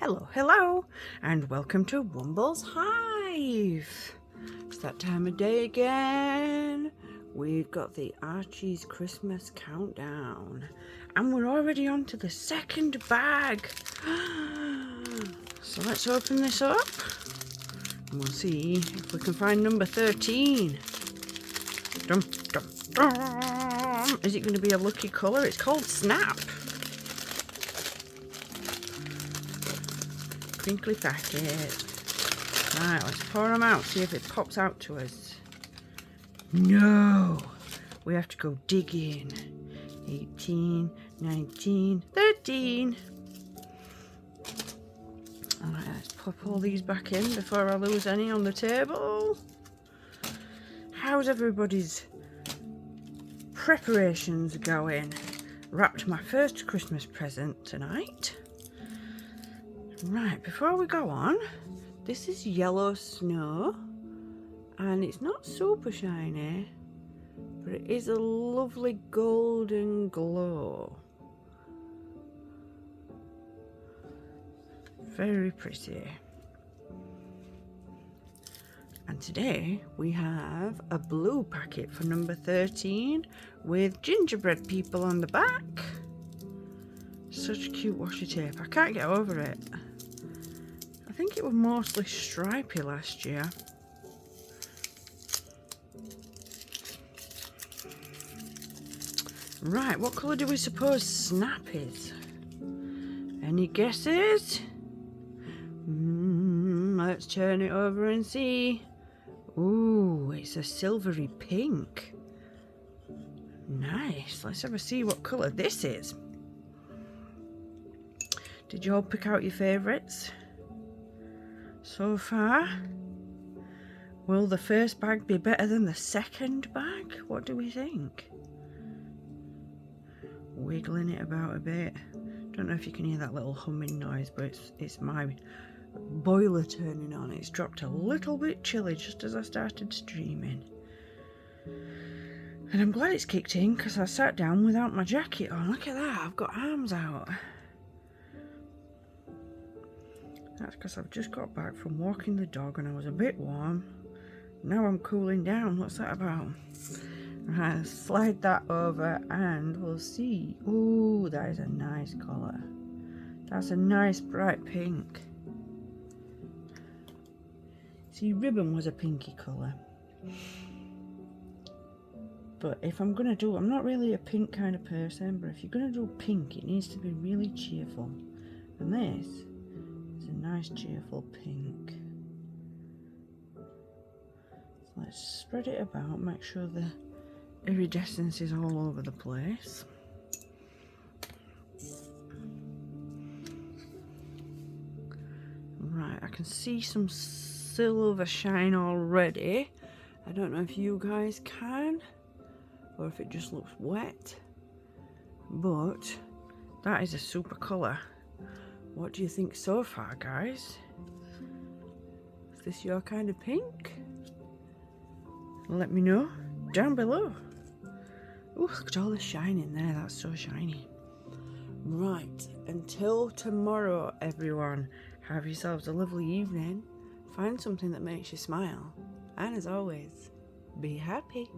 Hello, hello, and welcome to Womble's Hive. It's that time of day again. We've got the ARCHIE'S Christmas countdown, and we're already on to the second bag. So let's open this up, and we'll see if we can find number 13. Dum, dum, dum. Is it going to be a lucky colour? It's called Snap. Crinkly packet. Right, let's pour them out, see if it pops out to us. No! We have to go digging. 18, 19, 13. Alright, let's pop all these back in before I lose any on the table. How's everybody's preparations going? Wrapped my first Christmas present tonight. Right, before we go on, this is yellow snow, and it's not super shiny, but it is a lovely golden glow. Very pretty. And today we have a blue packet for number 13 with gingerbread people on the back. Such cute washi tape. I can't get over it. I think it was mostly stripy last year. Right, what colour do we suppose Snap is? Any guesses? Let's turn it over and see. Ooh, it's a silvery pink. Nice. Let's have a see what colour this is. Did you all pick out your favourites so far? Will the first bag be better than the second bag? What do we think? Wiggling it about a bit. Don't know if you can hear that little humming noise, but it's my boiler turning on. It's dropped a little bit chilly just as I started streaming. And I'm glad it's kicked in because I sat down without my jacket on. Look at that, I've got arms out. That's because I've just got back from walking the dog and I was a bit warm. Now I'm cooling down. What's that about? Right, let's slide that over and we'll see. Ooh, that is a nice colour. That's a nice bright pink. See, ribbon was a pinky colour. But if I'm going to do, I'm not really a pink kind of person, but if you're going to do pink, it needs to be really cheerful. And this is a nice cheerful pink. So let's spread it about, make sure the iridescence is all over the place. Right, I can see some silver shine already. I don't know if you guys can, or if it just looks wet, but that is a super colour. What do you think so far, guys? Is this your kind of pink? Let me know down below. Ooh, look at all the shine in there. That's so shiny. Right, until tomorrow, everyone, have yourselves a lovely evening. Find something that makes you smile. And as always, be happy.